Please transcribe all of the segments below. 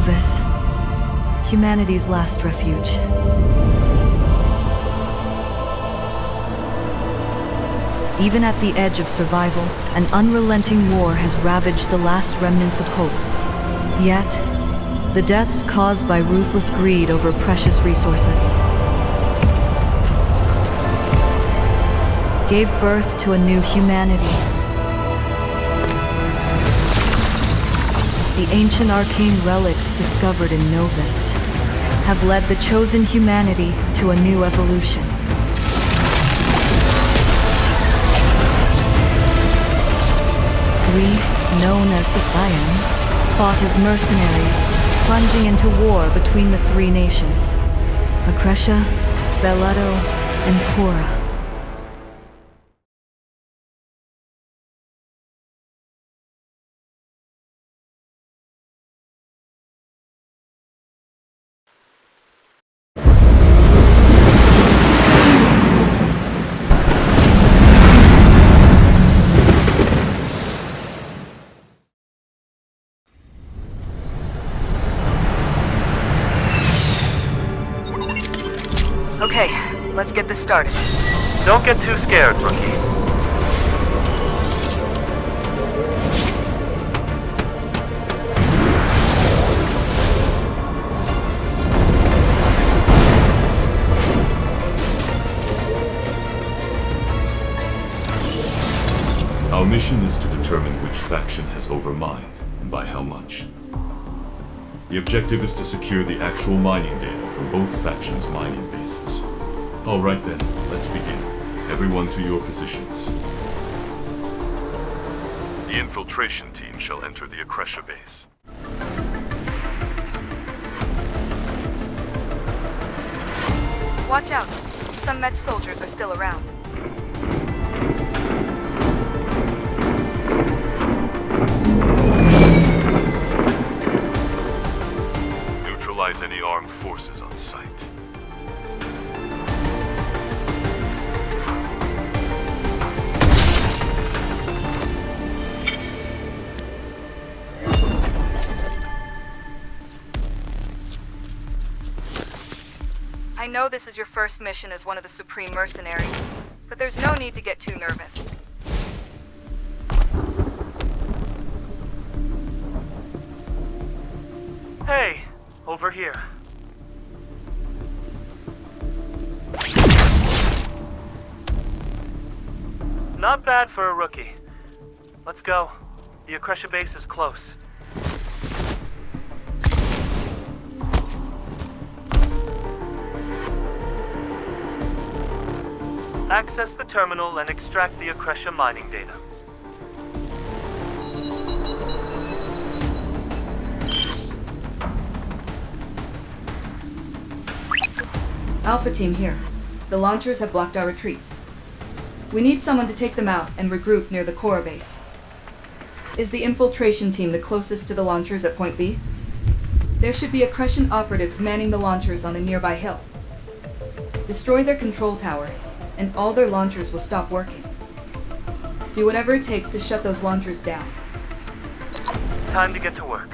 Novus, humanity's last refuge. Even at the edge of survival, an unrelenting war has ravaged the last remnants of hope. Yet, the deaths caused by ruthless greed over precious resources gave birth to a new humanity. The ancient arcane relics discovered in Novus have led the chosen humanity to a new evolution. We, known as the Scions, fought as mercenaries, plunging into war between the three nations, Acretia, Belado, and Cora. Okay, let's get this started. Don't get too scared, rookie. Our mission is to determine which faction has overmined, and by how much. The objective is to secure the actual mining data from both factions' mining bases. Alright then, let's begin. Everyone to your positions. The infiltration team shall enter the Acretia base. Watch out. Some mech soldiers are still around. Neutralize any armed forces on site. I know this is your first mission as one of the Supreme Mercenaries, but there's no need to get too nervous. Hey, over here. Not bad for a rookie. Let's go. The Acretia base is close. Access the terminal and extract the Acretia mining data. Alpha Team here. The launchers have blocked our retreat. We need someone to take them out and regroup near the core base. Is the infiltration team the closest to the launchers at Point B? There should be Acretian operatives manning the launchers on a nearby hill. Destroy their control tower, and all their launchers will stop working. Do whatever it takes to shut those launchers down. Time to get to work.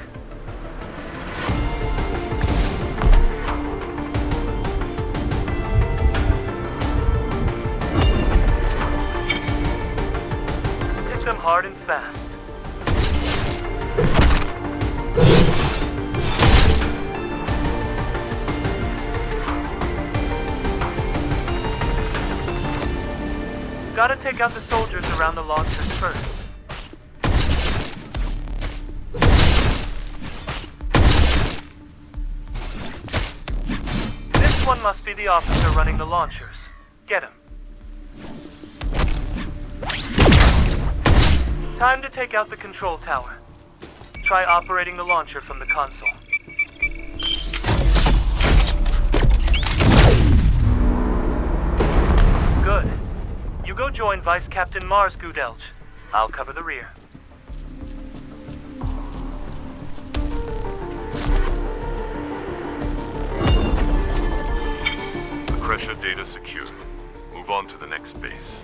Hit them hard and fast. Gotta take out the soldiers around the launchers first. This one must be the officer running the launchers. Get him. Time to take out the control tower. Try operating the launcher from the console. Good. You go join Vice Captain Mars Gudelj. I'll cover the rear. Acretia data secure. Move on to the next base.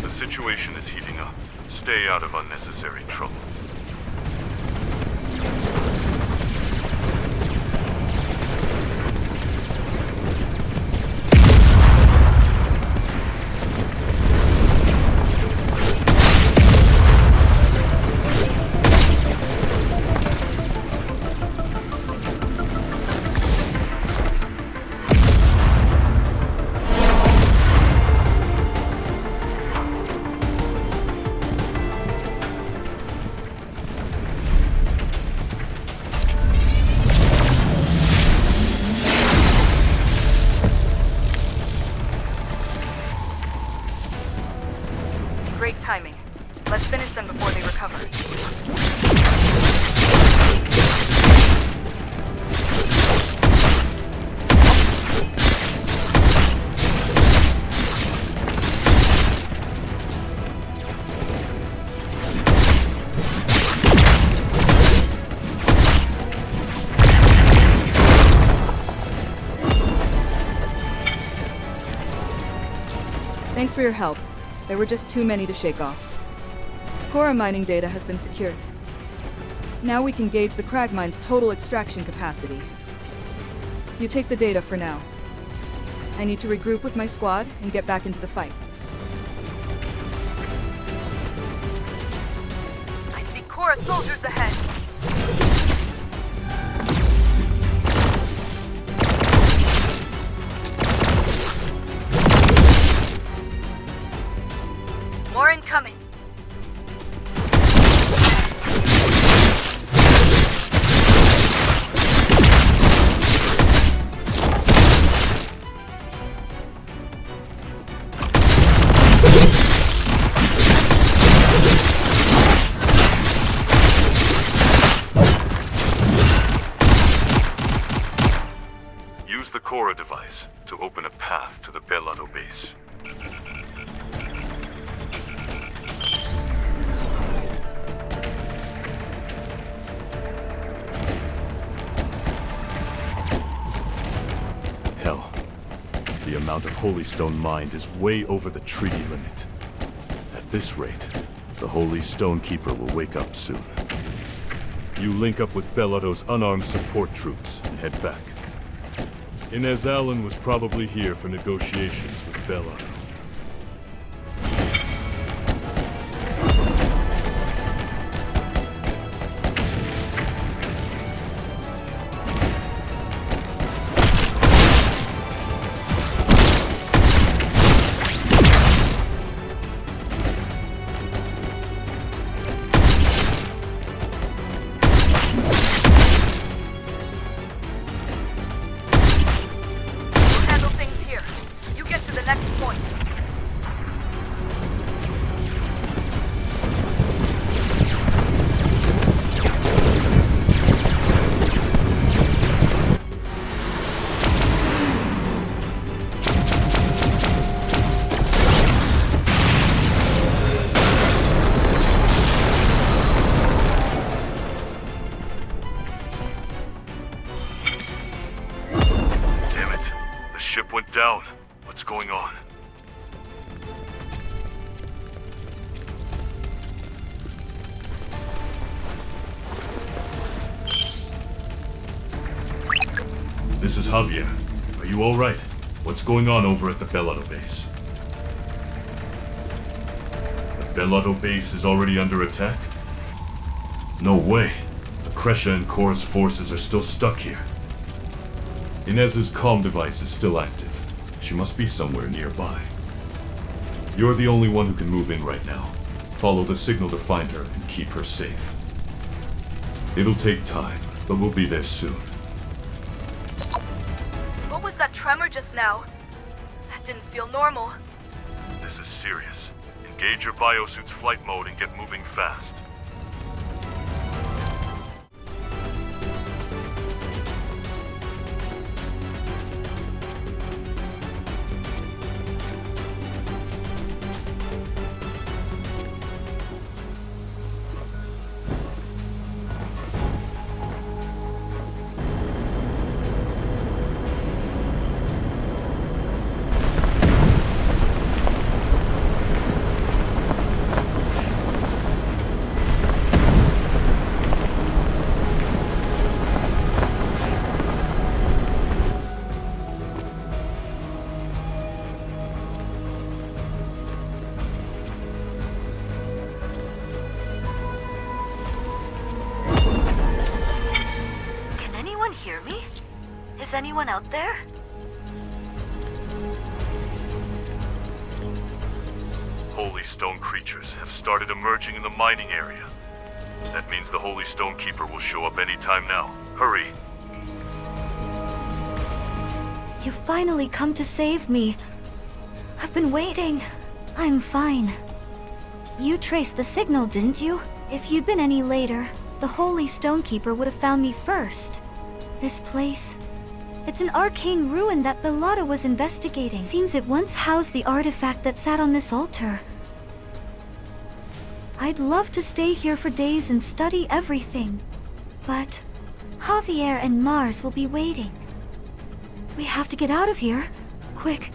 The situation is heating up. Stay out of unnecessary trouble. Great timing. Let's finish them before they recover. Thanks for your help. There were just too many to shake off. Core mining data has been secured. Now we can gauge the crag mine's total extraction capacity. You take the data for now. I need to regroup with my squad and get back into the fight. I see Cora soldiers ahead. More incoming. Use the Cora device to open a path to the Belado base. Hell, the amount of Holy Stone mined is way over the treaty limit. At this rate, the Holy Stone Keeper will wake up soon. You link up with Belado's unarmed support troops and head back. Inez Allen was probably here for negotiations with Belado. Went down. What's going on? This is Javier. Are you all right? What's going on over at the Belado base? The Belado base is already under attack? No way. Akresha and Cora's forces are still stuck here. Inez's comm device is still active. She must be somewhere nearby. You're the only one who can move in right now. Follow the signal to find her and keep her safe. It'll take time, but we'll be there soon. What was that tremor just now? That didn't feel normal. This is serious. Engage your biosuit's flight mode and get moving fast. Is anyone out there? Holy Stone creatures have started emerging in the mining area. That means the Holy Stone Keeper will show up any time now. Hurry! You finally come to save me. I've been waiting. I'm fine. You traced the signal, didn't you? If you'd been any later, the Holy Stonekeeper would have found me first. This place... it's an arcane ruin that Bellotta was investigating. Seems it once housed the artifact that sat on this altar. I'd love to stay here for days and study everything. But Javier and Mars will be waiting. We have to get out of here. Quick.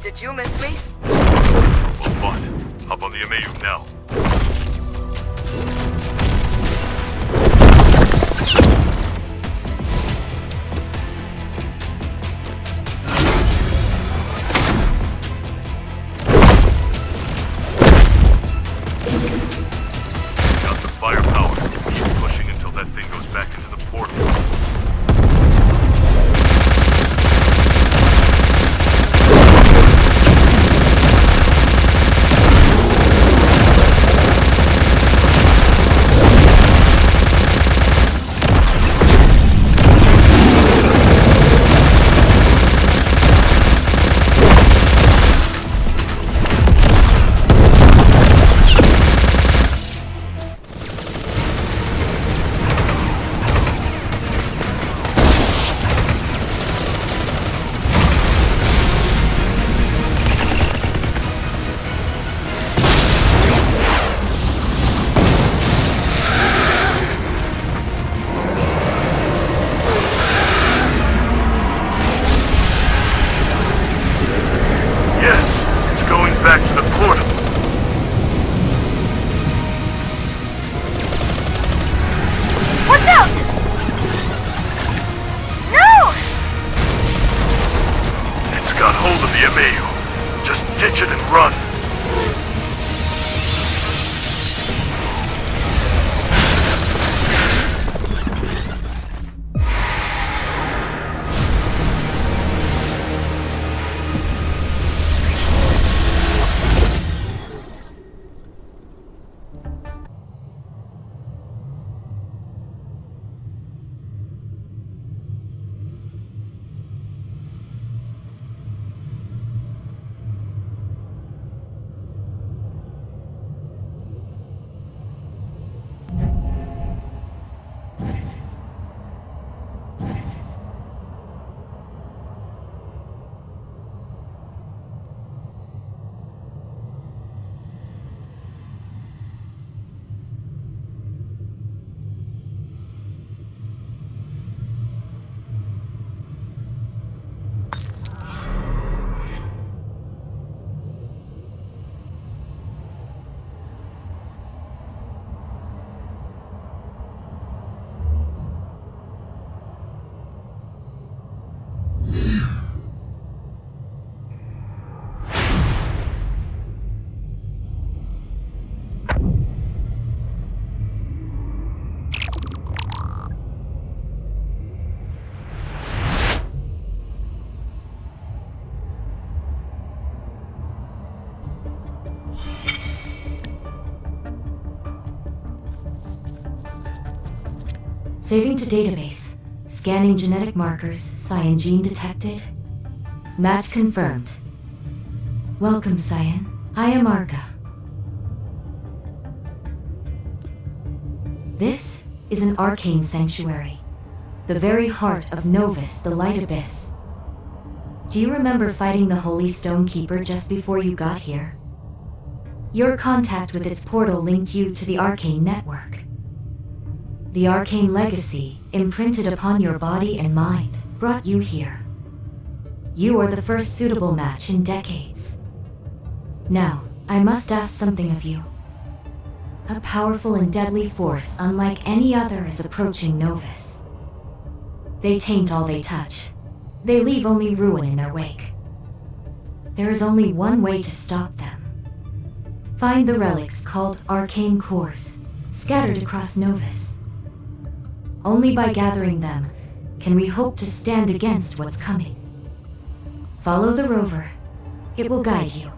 Did you miss me? Well fought. Hop on the MAU now. Got the firepower. Keep pushing until that thing goes back into the portal. Back to the portal. Watch out! No! It's got hold of the MAU. Just ditch it and run. Saving to database. Scanning genetic markers. Cyan gene detected. Match confirmed. Welcome, Cyan. I am Arca. This is an arcane sanctuary. The very heart of Novus, the Light Abyss. Do you remember fighting the Holy Stone Keeper just before you got here? Your contact with its portal linked you to the arcane network. The arcane legacy, imprinted upon your body and mind, brought you here. You are the first suitable match in decades. Now, I must ask something of you. A powerful and deadly force unlike any other is approaching Novus. They taint all they touch. They leave only ruin in their wake. There is only one way to stop them. Find the relics called arcane cores, scattered across Novus. Only by gathering them can we hope to stand against what's coming. Follow the rover. It will guide you.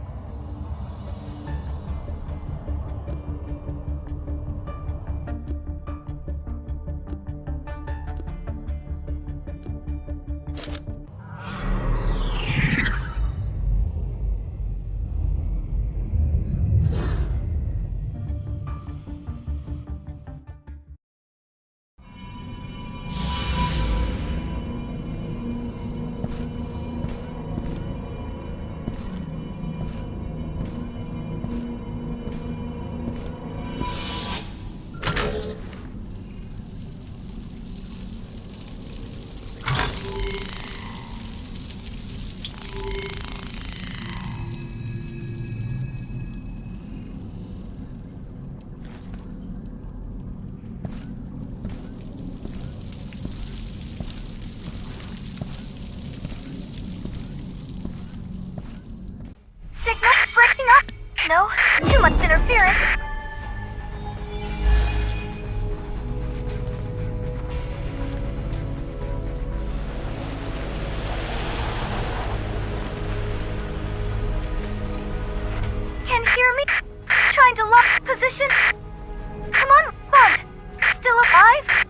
No, too much interference. Can you hear me? Trying to lock position? Come on, Bond. Still alive?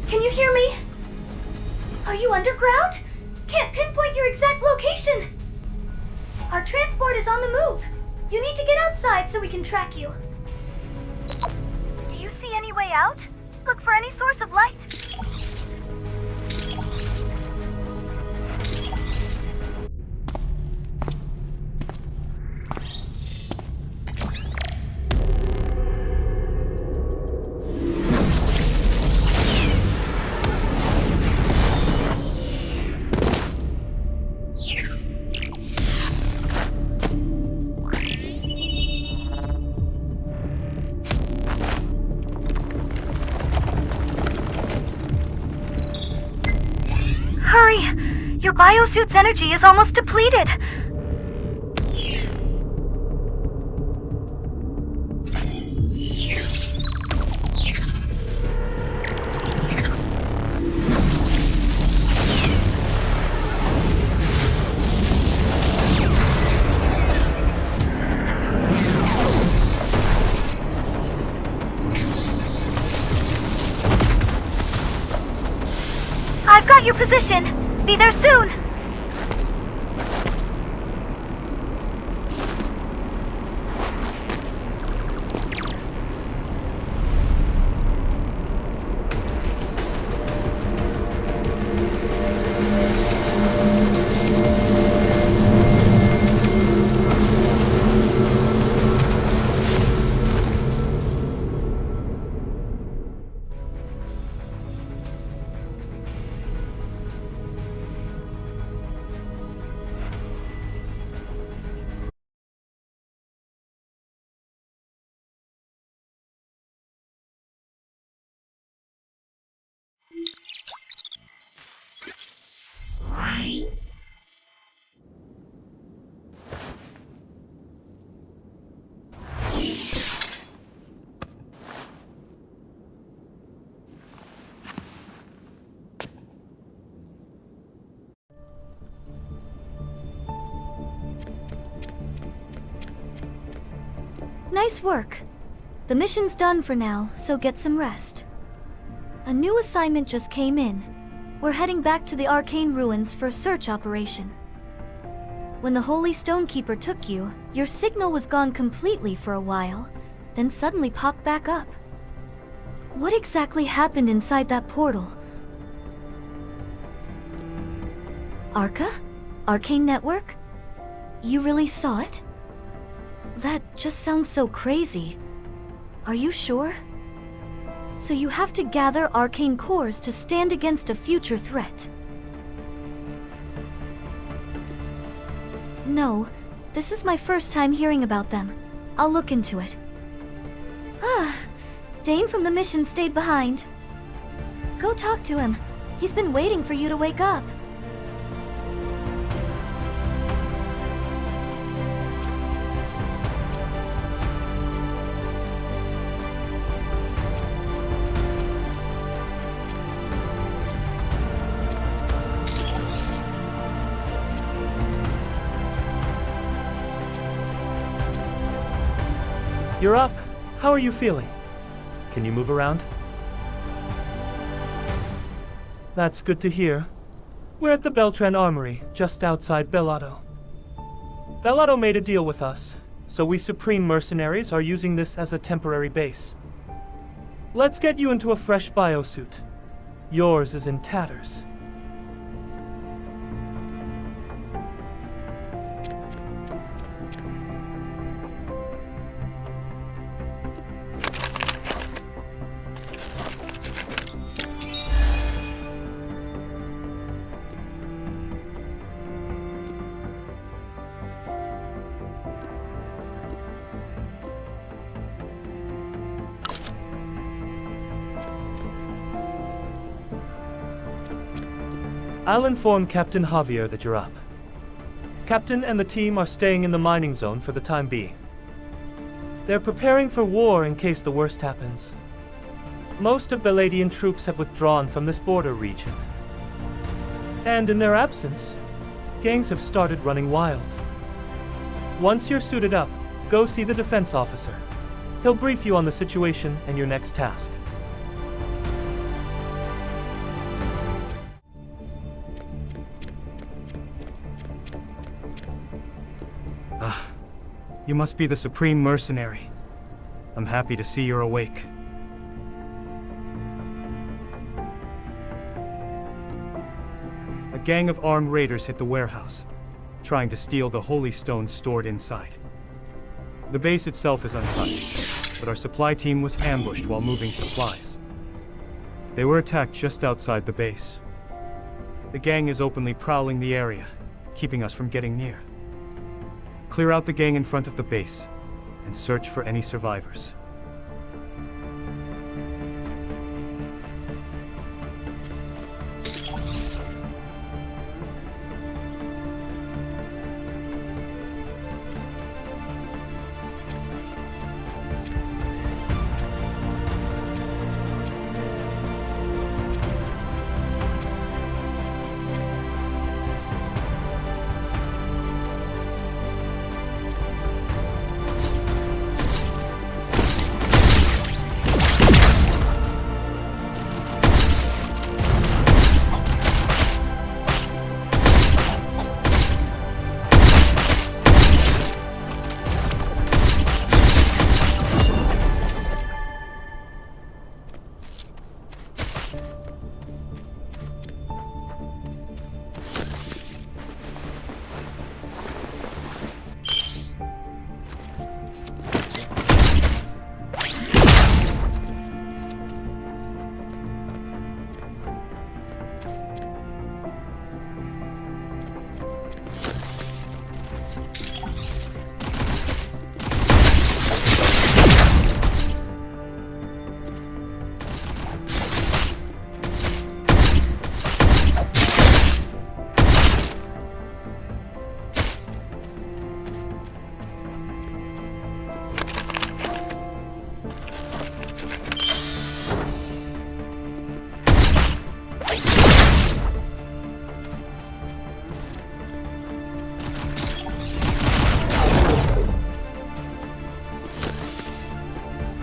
Can you hear me? Are you underground? Can't pinpoint your exact location. Our transport is on the move. You need to get outside so we can track you. Do you see any way out? Look for any source of light. Hurry! Your biosuit's energy is almost depleted. I've got your position. Be there soon. Nice work. The mission's done for now, so get some rest. A new assignment just came in. We're heading back to the arcane ruins for a search operation. When the Holy Stonekeeper took you, your signal was gone completely for a while, then suddenly popped back up. What exactly happened inside that portal? Arca? Arcane Network? You really saw it? That just sounds so crazy. Are you sure? So you have to gather arcane cores to stand against a future threat. No, this is my first time hearing about them. I'll look into it. Ah, Dane from the mission stayed behind. Go talk to him. He's been waiting for you to wake up. You're up. How are you feeling? Can you move around? That's good to hear. We're at the Beltran Armory, just outside Belotto. Belotto made a deal with us, so we Supreme Mercenaries are using this as a temporary base. Let's get you into a fresh biosuit. Yours is in tatters. I'll inform Captain Javier that you're up. Captain and the team are staying in the mining zone for the time being. They're preparing for war in case the worst happens. Most of Beladian troops have withdrawn from this border region. And in their absence, gangs have started running wild. Once you're suited up, go see the defense officer. He'll brief you on the situation and your next task. You must be the Supreme Mercenary. I'm happy to see you're awake. A gang of armed raiders hit the warehouse, trying to steal the holy stones stored inside. The base itself is untouched, but our supply team was ambushed while moving supplies. They were attacked just outside the base. The gang is openly prowling the area, keeping us from getting near. Clear out the gang in front of the base, and search for any survivors.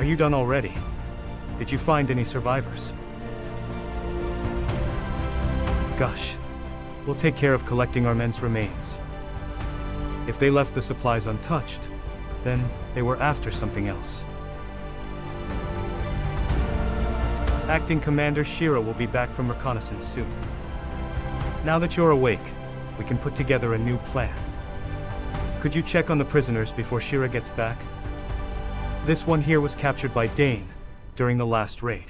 you done already? Did you find any survivors? Gosh, we'll take care of collecting our men's remains. If they left the supplies untouched, then they were after something else. Acting Commander Shira will be back from reconnaissance soon. Now that you're awake, we can put together a new plan. Could you check on the prisoners before Shira gets back? This one here was captured by Dane during the last raid.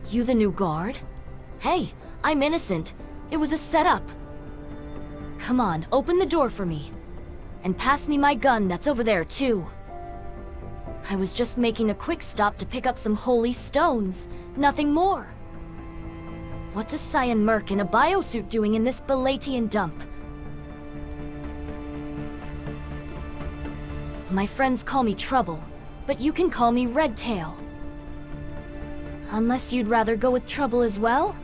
You the new guard? Hey, I'm innocent. It was a setup. Come on, open the door for me. And pass me my gun that's over there, too. I was just making a quick stop to pick up some holy stones. Nothing more. What's a cyan merc in a biosuit doing in this Balatian dump? My friends call me Trouble, but you can call me Redtail. Unless you'd rather go with Trouble as well?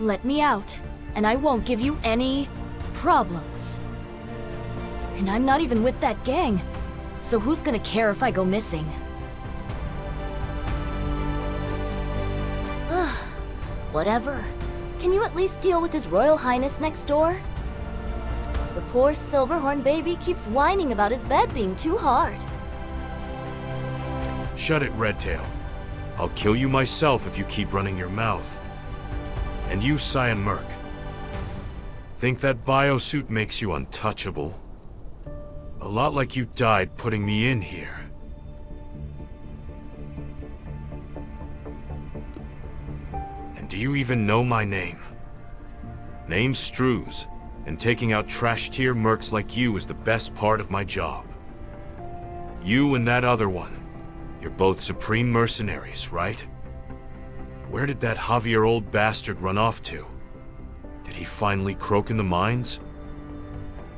Let me out, and I won't give you any problems. And I'm not even with that gang, so who's gonna care if I go missing? Whatever. Can you at least deal with His Royal Highness next door? The poor Silverhorn baby keeps whining about his bed being too hard. Shut it, Redtail. I'll kill you myself if you keep running your mouth. And you, Cyan Merc. Think that biosuit makes you untouchable? A lot like you died putting me in here. And do you even know my name? Name's Strews, and taking out trash-tier mercs like you is the best part of my job. You and that other one. You're both supreme mercenaries, right? Where did that Javier old bastard run off to? Did he finally croak in the mines?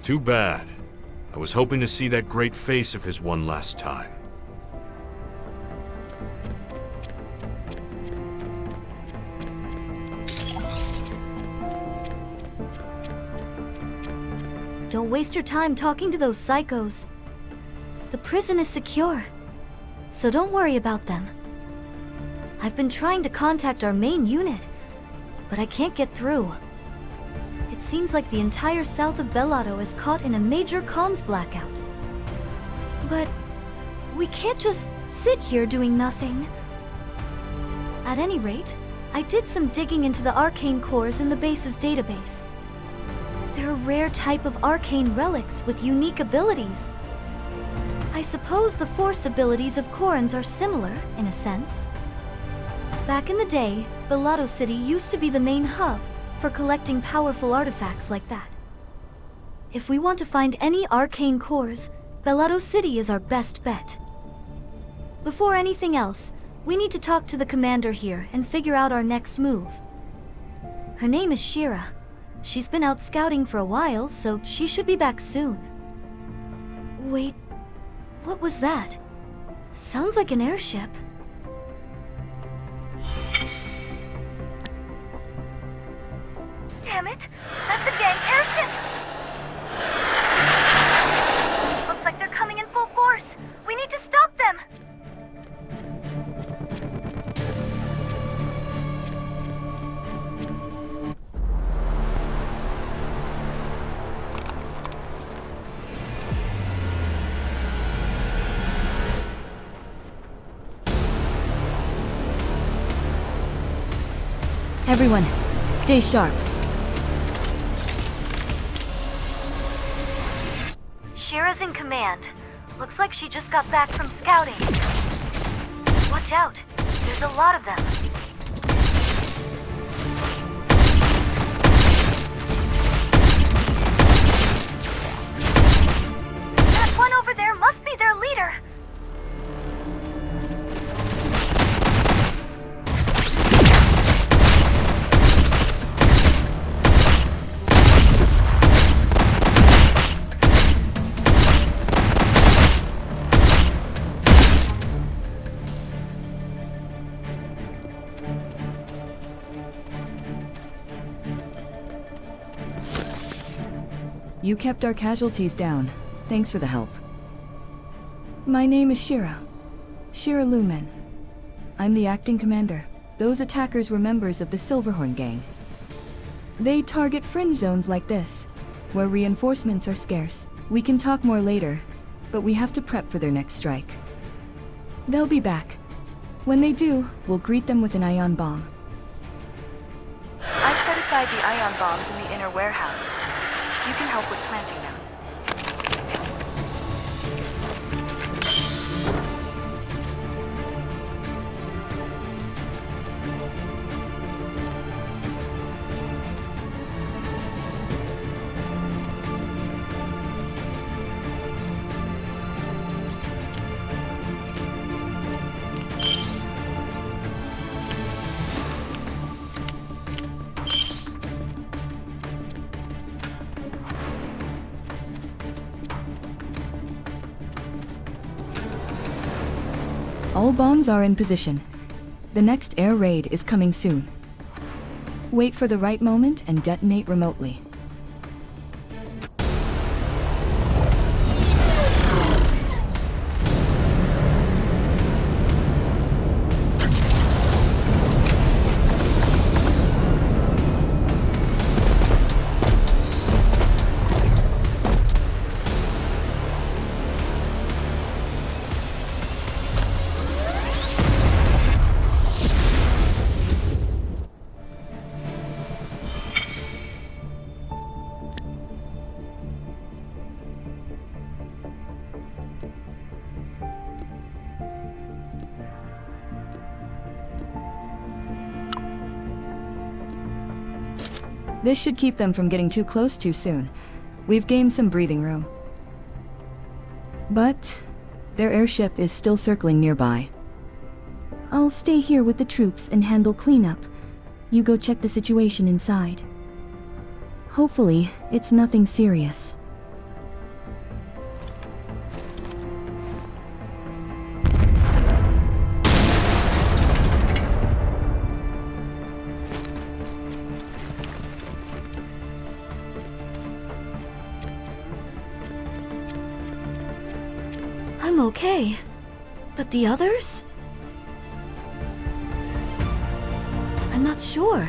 Too bad. I was hoping to see that great face of his one last time. Don't waste your time talking to those psychos. The prison is secure, so don't worry about them. I've been trying to contact our main unit, but I can't get through. It seems like the entire south of Bellato is caught in a major comms blackout. But we can't just sit here doing nothing. At any rate, I did some digging into the arcane cores in the base's database. They're a rare type of arcane relics with unique abilities. I suppose the force abilities of Corans are similar, in a sense. Back in the day, Bellato City used to be the main hub for collecting powerful artifacts like that. If we want to find any arcane cores, Bellato City is our best bet. Before anything else, we need to talk to the commander here and figure out our next move. Her name is Shira. She's been out scouting for a while, so she should be back soon. Wait, what was that? Sounds like an airship. Damn it! That's the dang airship! Looks like they're coming in full force! We need to stop them! Everyone, stay sharp. Shira's in command. Looks like she just got back from scouting. Watch out. There's a lot of them. That one over there must be their leader. You kept our casualties down. Thanks for the help. My name is Shira. Shira Lumen. I'm the acting commander. Those attackers were members of the Silverhorn gang. They target fringe zones like this, where reinforcements are scarce. We can talk more later, but we have to prep for their next strike. They'll be back. When they do, we'll greet them with an ion bomb. I've set aside the ion bombs in the inner warehouse. You can help with planting them. All bombs are in position. The next air raid is coming soon. Wait for the right moment and detonate remotely. This should keep them from getting too close too soon. We've gained some breathing room. But their airship is still circling nearby. I'll stay here with the troops and handle cleanup. You go check the situation inside. Hopefully, it's nothing serious. I'm okay. But the others? I'm not sure.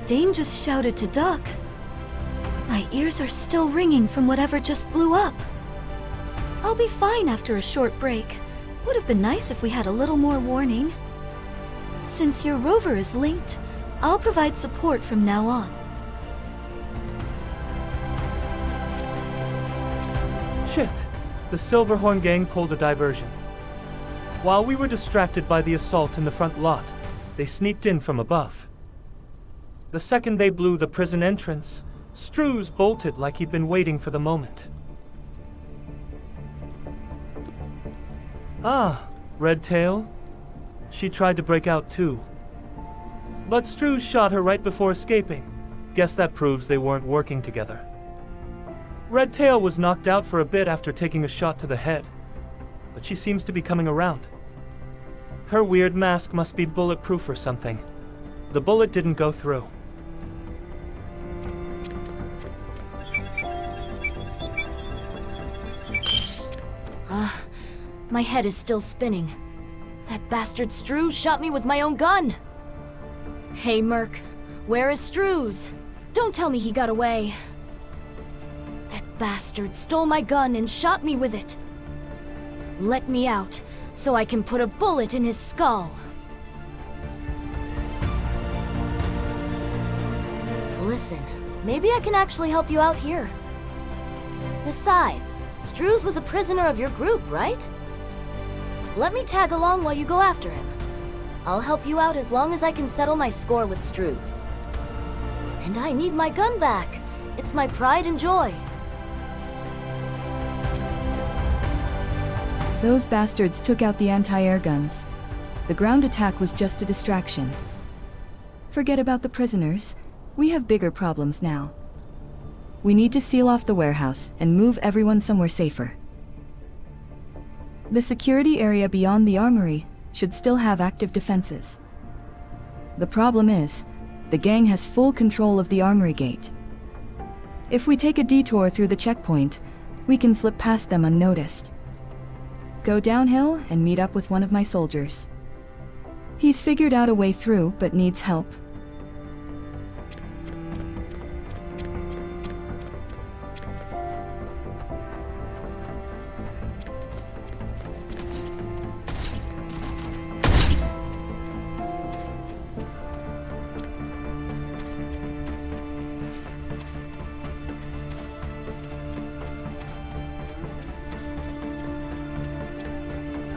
Dane just shouted to duck. My ears are still ringing from whatever just blew up. I'll be fine after a short break. Would have been nice if we had a little more warning. Since your rover is linked, I'll provide support from now on. Shit! The Silverhorn gang pulled a diversion. While we were distracted by the assault in the front lot, they sneaked in from above. The second they blew the prison entrance, Strews bolted like he'd been waiting for the moment. Ah, Redtail. She tried to break out too. But Strews shot her right before escaping. Guess that proves they weren't working together. Redtail was knocked out for a bit after taking a shot to the head, but she seems to be coming around. Her weird mask must be bulletproof or something. The bullet didn't go through. My head is still spinning. That bastard Strews shot me with my own gun! Hey, Merc, where is Strews? Don't tell me he got away. That bastard stole my gun and shot me with it. Let me out, so I can put a bullet in his skull. Listen, maybe I can actually help you out here. Besides, Strews was a prisoner of your group, right? Let me tag along while you go after him. I'll help you out as long as I can settle my score with Strews. And I need my gun back. It's my pride and joy. Those bastards took out the anti-air guns. The ground attack was just a distraction. Forget about the prisoners. We have bigger problems now. We need to seal off the warehouse and move everyone somewhere safer. The security area beyond the armory should still have active defenses. The problem is, the gang has full control of the armory gate. If we take a detour through the checkpoint, we can slip past them unnoticed. Go downhill and meet up with one of my soldiers. He's figured out a way through, but needs help.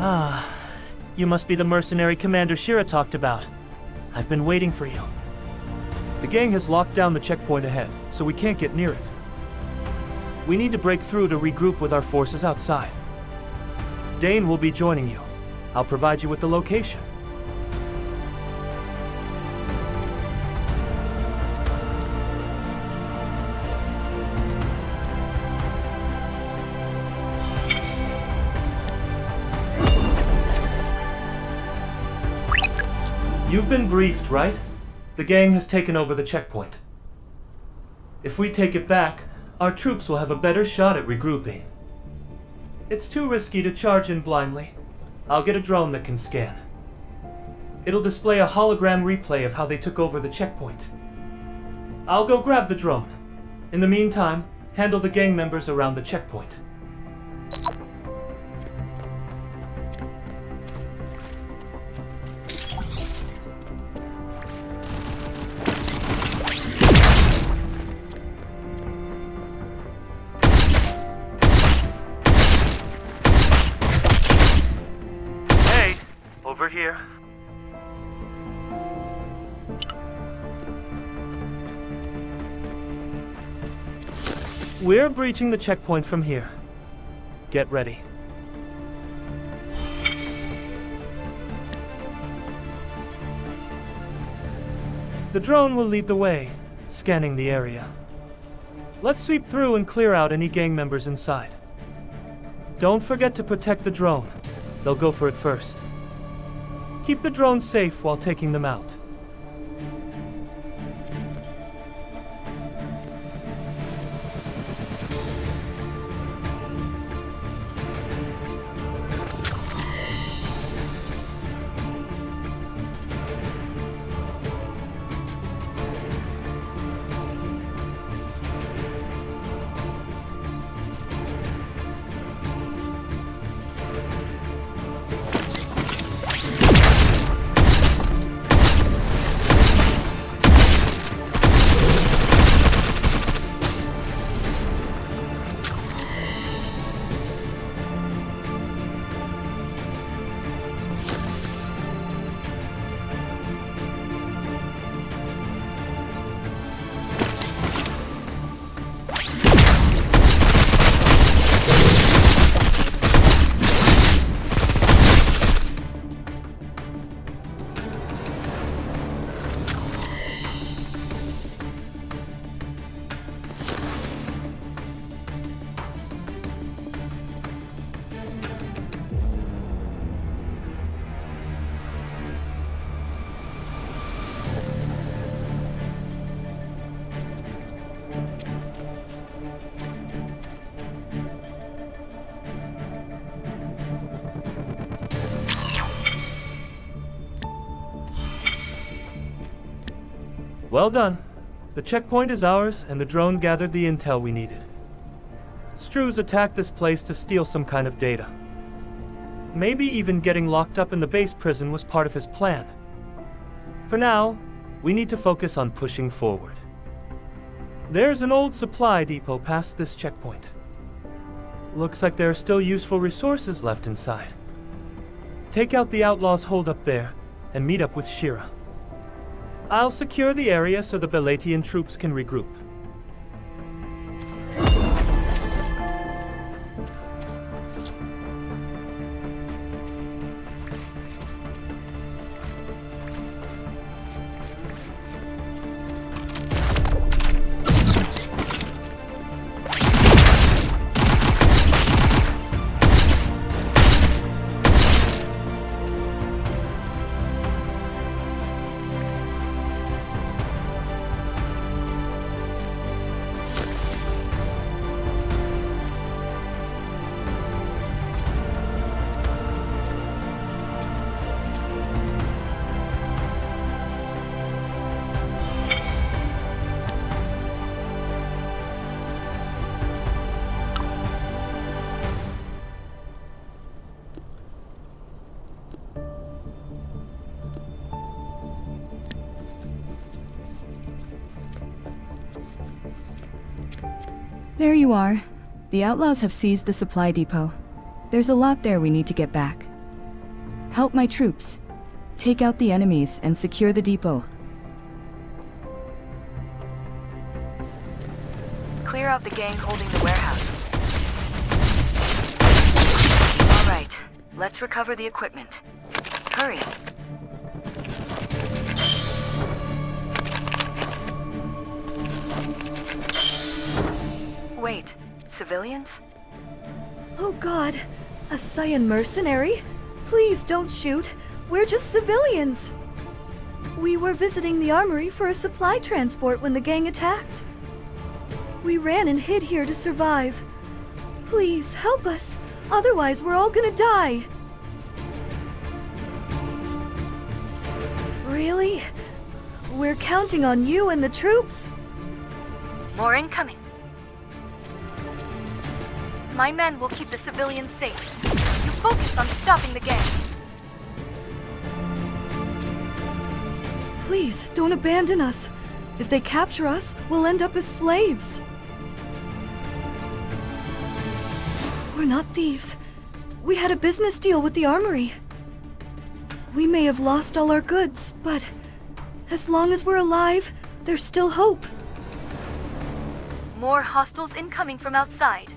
Ah, you must be the mercenary Commander Shira talked about. I've been waiting for you. The gang has locked down the checkpoint ahead, so we can't get near it. We need to break through to regroup with our forces outside. Dane will be joining you. I'll provide you with the location. You've been briefed, right? The gang has taken over the checkpoint. If we take it back, our troops will have a better shot at regrouping. It's too risky to charge in blindly. I'll get a drone that can scan. It'll display a hologram replay of how they took over the checkpoint. I'll go grab the drone. In the meantime, handle the gang members around the checkpoint. Over here. We're breaching the checkpoint from here. Get ready. The drone will lead the way, scanning the area. Let's sweep through and clear out any gang members inside. Don't forget to protect the drone. They'll go for it first. Keep the drone safe while taking them out. Well done. The checkpoint is ours, and the drone gathered the intel we needed. Strews attacked this place to steal some kind of data. Maybe even getting locked up in the base prison was part of his plan. For now, we need to focus on pushing forward. There's an old supply depot past this checkpoint. Looks like there are still useful resources left inside. Take out the outlaws hold up there, and meet up with Shira. I'll secure the area so the Belatian troops can regroup. There you are. The outlaws have seized the supply depot. There's a lot there we need to get back. Help my troops. Take out the enemies and secure the depot. Clear out the gang holding the warehouse. All right, let's recover the equipment. Hurry. Wait, civilians? Oh God, a Saiyan mercenary? Please don't shoot. We're just civilians. We were visiting the armory for a supply transport when the gang attacked. We ran and hid here to survive. Please, help us. Otherwise, we're all gonna die. Really? We're counting on you and the troops. More incoming. My men will keep the civilians safe. You focus on stopping the gang. Please, don't abandon us. If they capture us, we'll end up as slaves. We're not thieves. We had a business deal with the armory. We may have lost all our goods, but as long as we're alive, there's still hope. More hostiles incoming from outside.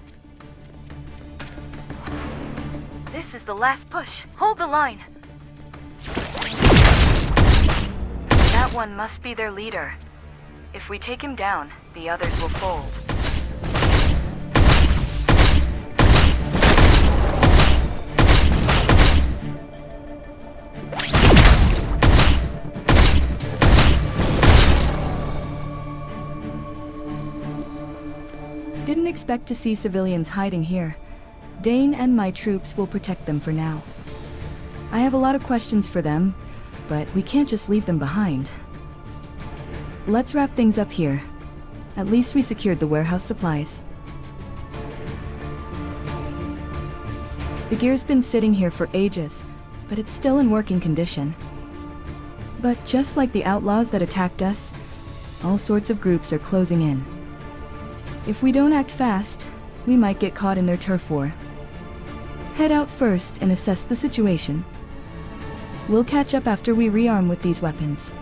This is the last push. Hold the line. That one must be their leader. If we take him down, the others will fold. Didn't expect to see civilians hiding here. Dane and my troops will protect them for now. I have a lot of questions for them, but we can't just leave them behind. Let's wrap things up here. At least we secured the warehouse supplies. The gear's been sitting here for ages, but it's still in working condition. But just like the outlaws that attacked us, all sorts of groups are closing in. If we don't act fast, we might get caught in their turf war. Head out first and assess the situation. We'll catch up after we rearm with these weapons.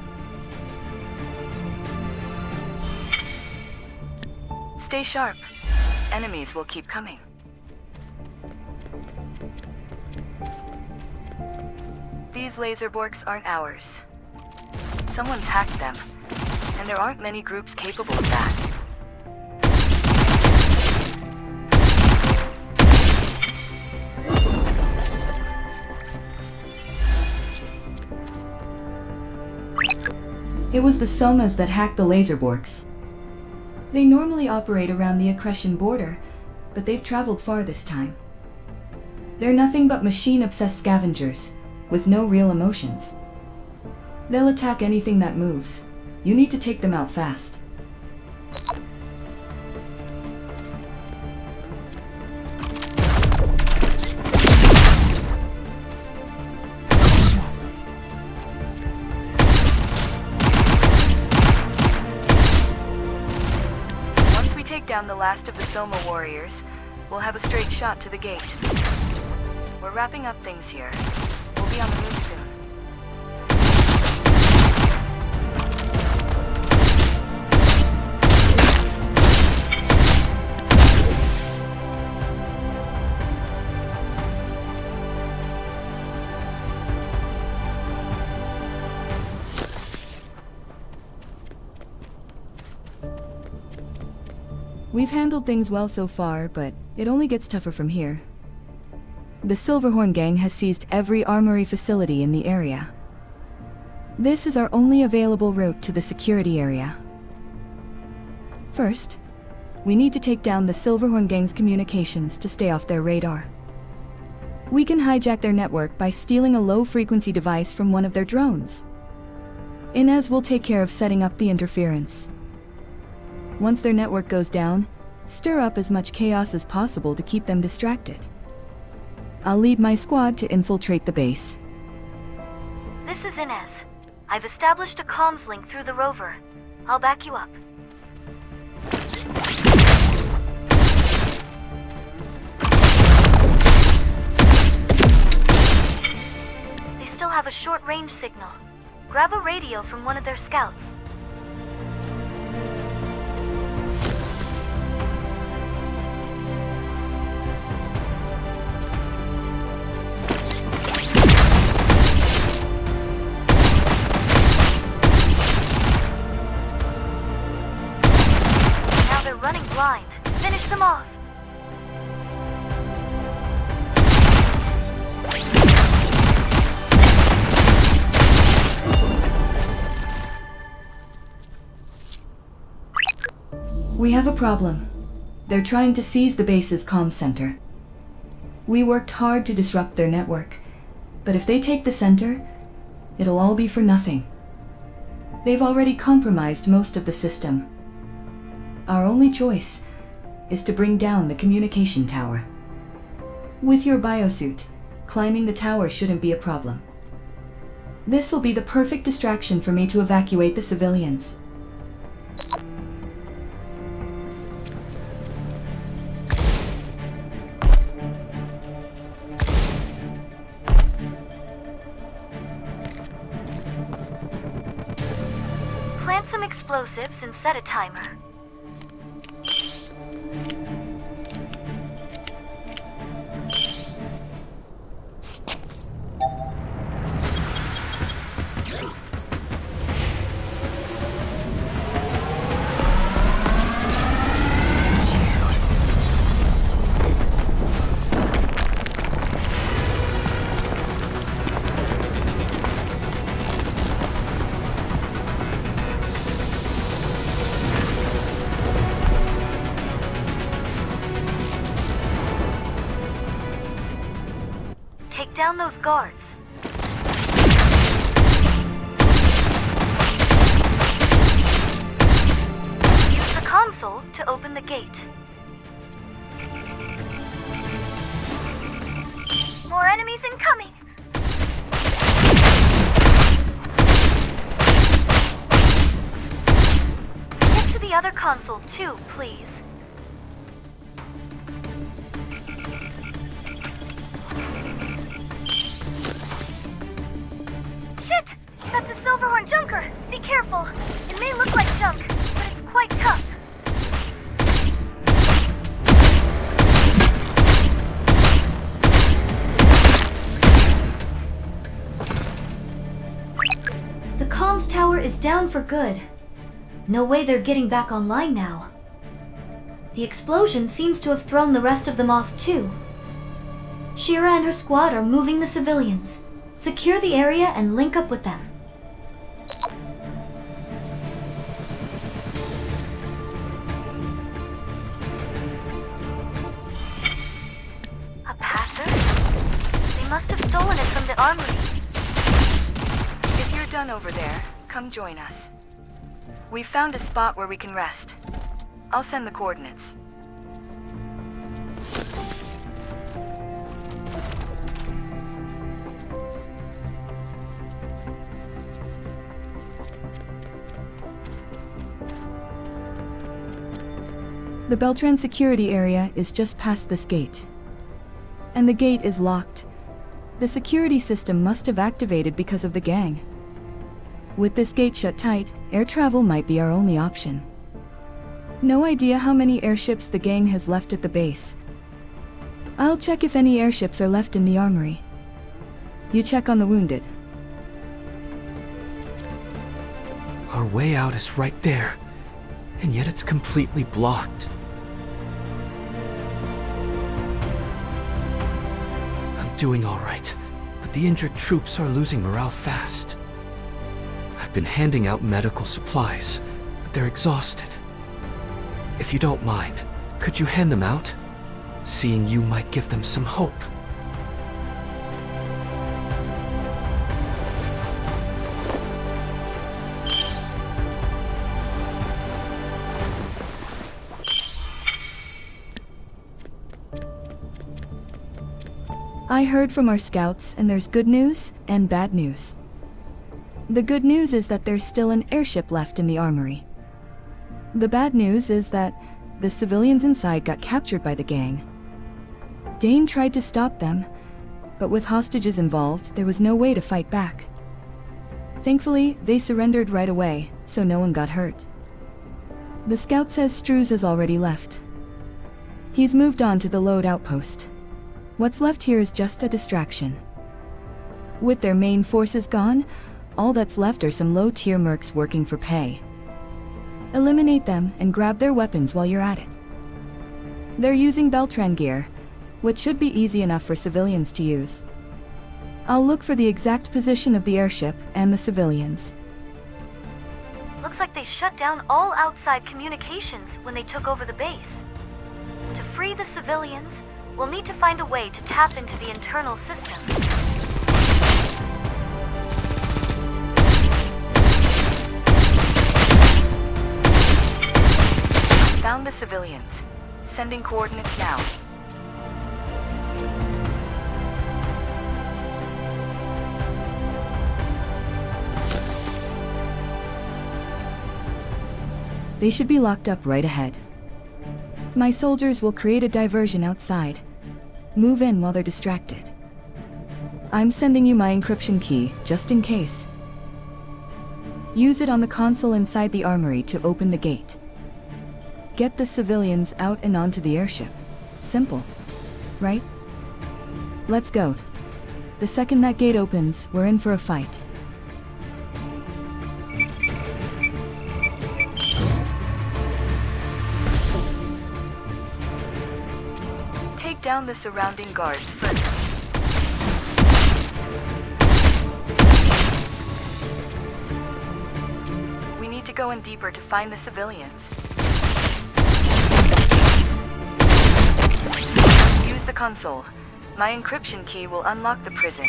Stay sharp. Enemies will keep coming. These laser borks aren't ours. Someone's hacked them, and there aren't many groups capable of that. It was the Somas that hacked the laser borks. They normally operate around the Accretion border, but they've traveled far this time. They're nothing but machine-obsessed scavengers, with no real emotions. They'll attack anything that moves. You need to take them out fast. Down the last of the Soma warriors, we'll have a straight shot to the gate. We're wrapping up things here. We'll be on the move soon. We've handled things well so far, but it only gets tougher from here. The Silverhorn gang has seized every armory facility in the area. This is our only available route to the security area. First, we need to take down the Silverhorn gang's communications to stay off their radar. We can hijack their network by stealing a low-frequency device from one of their drones. Inez will take care of setting up the interference. Once their network goes down, stir up as much chaos as possible to keep them distracted. I'll lead my squad to infiltrate the base. This is Inez. I've established a comms link through the rover. I'll back you up. have a short-range signal. Grab a radio from one of their scouts. Now they're running blind. Finish them off. We have a problem. They're trying to seize the base's comm center. We worked hard to disrupt their network, but if they take the center, it'll all be for nothing. They've already compromised most of the system. Our only choice is to bring down the communication tower. With your biosuit, climbing the tower shouldn't be a problem. This will be the perfect distraction for me to evacuate the civilians. Plant some explosives and set a timer. Take down those guards. Use the console to open the gate. More enemies incoming! Get to the other console too, please. Shit! That's a Silverhorn junker! Be careful! It may look like junk, but it's quite tough. The comms tower is down for good. No way they're getting back online now. The explosion seems to have thrown the rest of them off too. Shira and her squad are moving the civilians. Secure the area and link up with them. A passer? They must have stolen it from the armory. If you're done over there, come join us. We've found a spot where we can rest. I'll send the coordinates. The Beltran security area is just past this gate. And the gate is locked. The security system must have activated because of the gang. With this gate shut tight, air travel might be our only option. No idea how many airships the gang has left at the base. I'll check if any airships are left in the armory. You check on the wounded. Our way out is right there, and yet it's completely blocked. I'm doing all right, but the injured troops are losing morale fast. I've been handing out medical supplies, but they're exhausted. If you don't mind, could you hand them out? Seeing you might give them some hope. I heard from our scouts, and there's good news and bad news. The good news is that there's still an airship left in the armory. The bad news is that the civilians inside got captured by the gang. Dane tried to stop them, but with hostages involved, there was no way to fight back. Thankfully, they surrendered right away, so no one got hurt. The scout says Struz has already left. He's moved on to the load outpost. What's left here is just a distraction. With their main forces gone, all that's left are some low-tier mercs working for pay. Eliminate them and grab their weapons while you're at it. They're using Beltran gear, which should be easy enough for civilians to use. I'll look for the exact position of the airship and the civilians. Looks like they shut down all outside communications when they took over the base. To free the civilians, we'll need to find a way to tap into the internal system. Found the civilians. Sending coordinates now. They should be locked up right ahead. My soldiers will create a diversion outside. Move in while they're distracted. I'm sending you my encryption key, just in case. Use it on the console inside the armory to open the gate. Get the civilians out and onto the airship. Simple, right? Let's go. The second that gate opens, we're in for a fight. Take down the surrounding guards first. We need to go in deeper to find the civilians. Use the console. My encryption key will unlock the prison.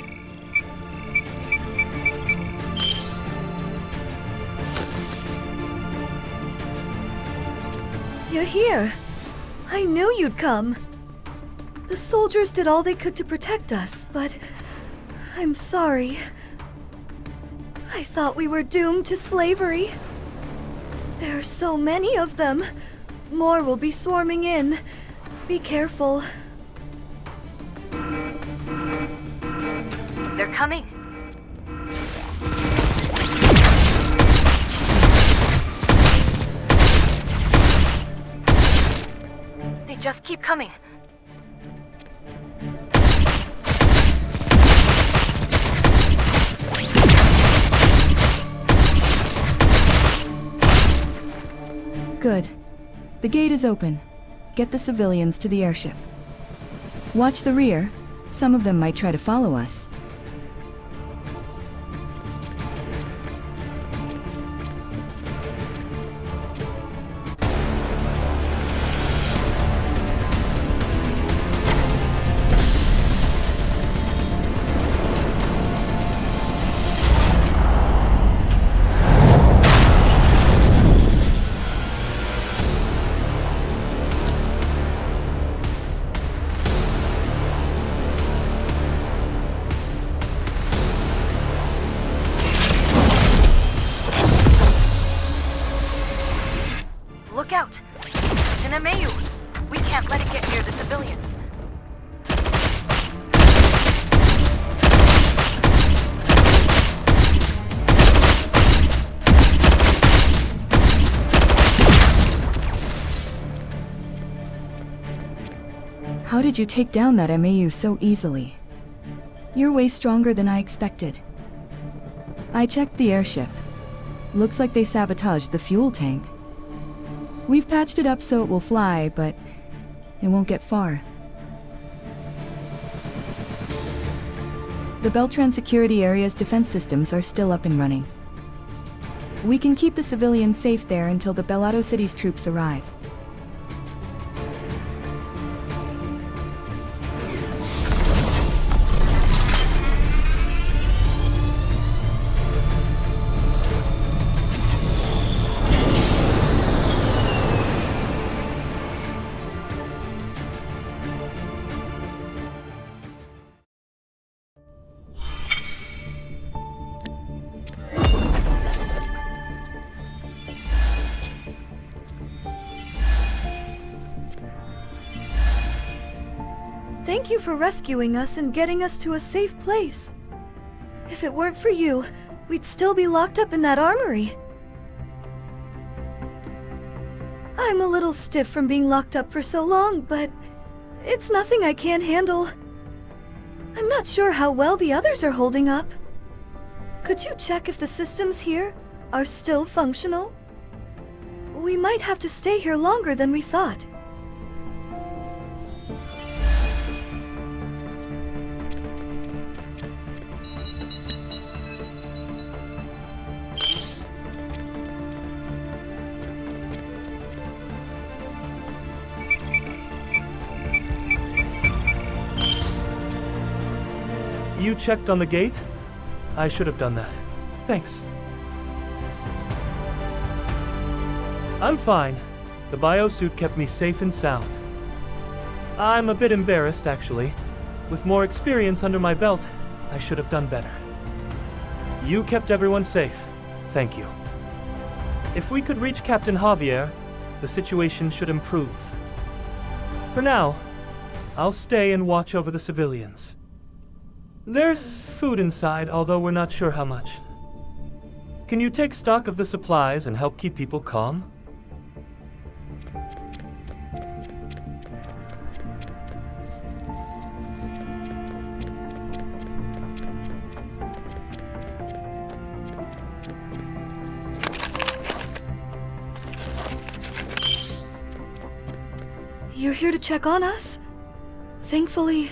You're here. I knew you'd come. The soldiers did all they could to protect us, but I'm sorry. I thought we were doomed to slavery. There are so many of them. More will be swarming in. Be careful. They're coming. They just keep coming. Good. The gate is open. Get the civilians to the airship. Watch the rear. Some of them might try to follow us. Look out! It's an MAU! We can't let it get near the civilians. How did you take down that MAU so easily? You're way stronger than I expected. I checked the airship. Looks like they sabotaged the fuel tank. We've patched it up so it will fly, but it won't get far. The Beltran security area's defense systems are still up and running. We can keep the civilians safe there until the Bellato City's troops arrive. Thank you for rescuing us and getting us to a safe place. If it weren't for you, we'd still be locked up in that armory. I'm a little stiff from being locked up for so long, but it's nothing I can't handle. I'm not sure how well the others are holding up. Could you check if the systems here are still functional? We might have to stay here longer than we thought. You checked on the gate? I should have done that. Thanks. I'm fine. The biosuit kept me safe and sound. I'm a bit embarrassed, actually. With more experience under my belt, I should have done better. You kept everyone safe. Thank you. If we could reach Captain Javier, the situation should improve. For now, I'll stay and watch over the civilians. There's food inside, although we're not sure how much. Can you take stock of the supplies and help keep people calm? You're here to check on us? Thankfully,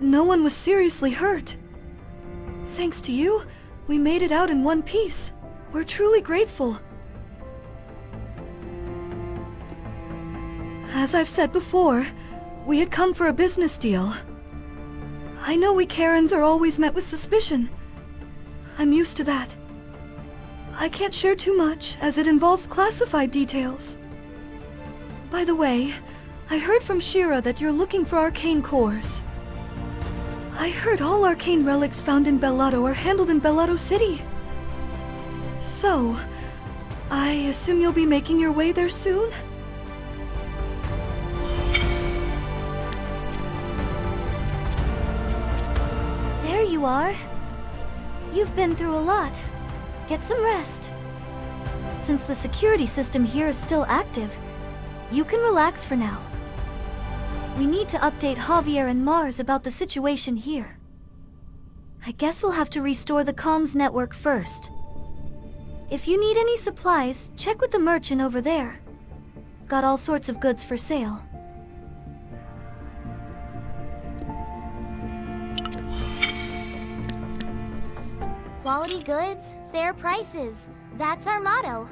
no one was seriously hurt. Thanks to you, we made it out in one piece. We're truly grateful. As I've said before, we had come for a business deal. I know we Karens are always met with suspicion. I'm used to that. I can't share too much, as it involves classified details. By the way, I heard from Shira that you're looking for arcane cores. I heard all arcane relics found in Bellato are handled in Bellato City. So, I assume you'll be making your way there soon? There you are. You've been through a lot. Get some rest. Since the security system here is still active, you can relax for now. We need to update Javier and Mars about the situation here. I guess we'll have to restore the comms network first. If you need any supplies, check with the merchant over there. Got all sorts of goods for sale. Quality goods, fair prices. That's our motto.